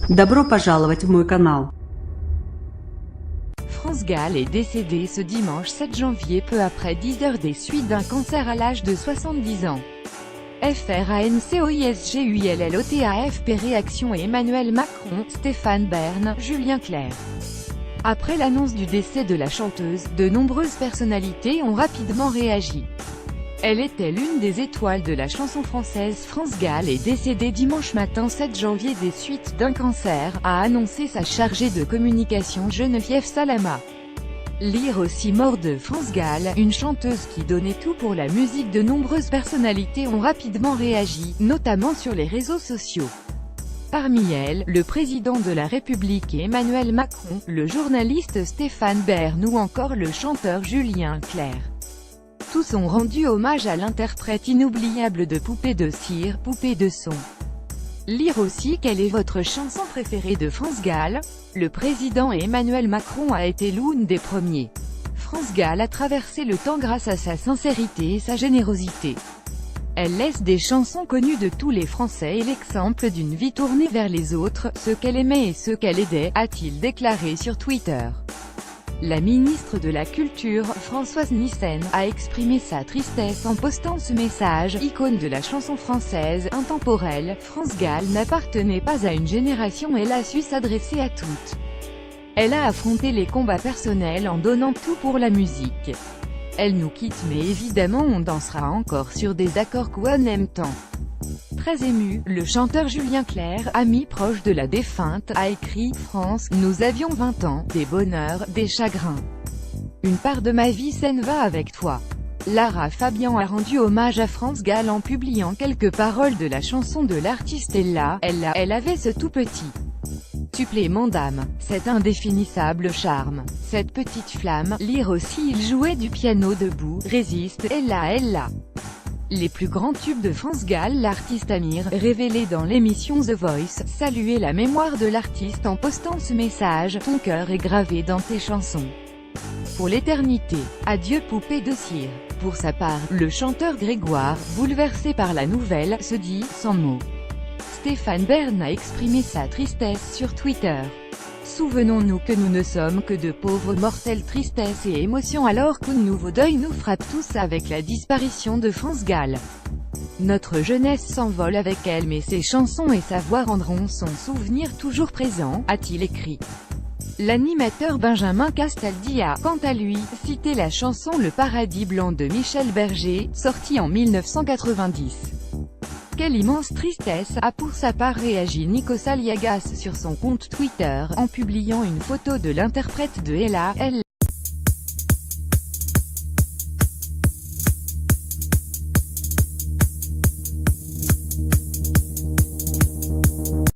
Добро пожаловать в мой канал. France Gall est décédé ce dimanche 7 janvier peu après 10 heures des suites d'un cancer à l'âge de 70 ans. FRANCOISGUILLOTAFP Réaction Emmanuel Macron, Stéphane Bern, Julien Clerc. Après l'annonce du décès de la chanteuse, de nombreuses personnalités ont rapidement réagi. Elle était l'une des étoiles de la chanson française. France Gall est décédée dimanche matin 7 janvier des suites d'un cancer, a annoncé sa chargée de communication Geneviève Salama. Lire aussi mort de France Gall, une chanteuse qui donnait tout pour la musique. De nombreuses personnalités ont rapidement réagi, notamment sur les réseaux sociaux. Parmi elles, le président de la République Emmanuel Macron, le journaliste Stéphane Bern ou encore le chanteur Julien Clerc. Tous ont rendu hommage à l'interprète inoubliable de Poupée de cire, Poupée de son. Lire aussi quelle est votre chanson préférée de France Gall. Le président Emmanuel Macron a été l'une des premiers. France Gall a traversé le temps grâce à sa sincérité et sa générosité. Elle laisse des chansons connues de tous les Français et l'exemple d'une vie tournée vers les autres, ceux qu'elle aimait et ceux qu'elle aidait, a-t-il déclaré sur Twitter. La ministre de la Culture, Françoise Nyssen, a exprimé sa tristesse en postant ce message. Icône de la chanson française, intemporelle, France Gall n'appartenait pas à une génération, elle a su s'adresser à toutes. Elle a affronté les combats personnels en donnant tout pour la musique. Elle nous quitte mais évidemment on dansera encore sur des accords qu'on aime tant. Très ému, le chanteur Julien Clerc, ami proche de la défunte, a écrit « France, nous avions 20 ans, des bonheurs, des chagrins. Une part de ma vie saine va avec toi. » Lara Fabian a rendu hommage à France Gall en publiant quelques paroles de la chanson de l'artiste. Elle avait ce tout petit supplément d'âme, cet indéfinissable charme, cette petite flamme. Lire aussi il jouait du piano debout, résiste, elle. Les plus grands tubes de France Gall. L'artiste Amir, révélé dans l'émission The Voice, saluait la mémoire de l'artiste en postant ce message « Ton cœur est gravé dans tes chansons. Pour l'éternité. Adieu Poupée de cire ». Pour sa part, le chanteur Grégoire, bouleversé par la nouvelle, se dit « sans mots ». Stéphane Bern a exprimé sa tristesse sur Twitter. Souvenons-nous que nous ne sommes que de pauvres mortels. Tristesse et émotion alors qu'un nouveau deuil nous frappe tous avec la disparition de France Gall. Notre jeunesse s'envole avec elle mais ses chansons et sa voix rendront son souvenir toujours présent, a-t-il écrit. L'animateur Benjamin Castaldi a, quant à lui, cité la chanson Le Paradis blanc de Michel Berger, sortie en 1990. Quelle immense tristesse, a pour sa part réagi Nikos Aliagas sur son compte Twitter, en publiant une photo de l'interprète de Elle.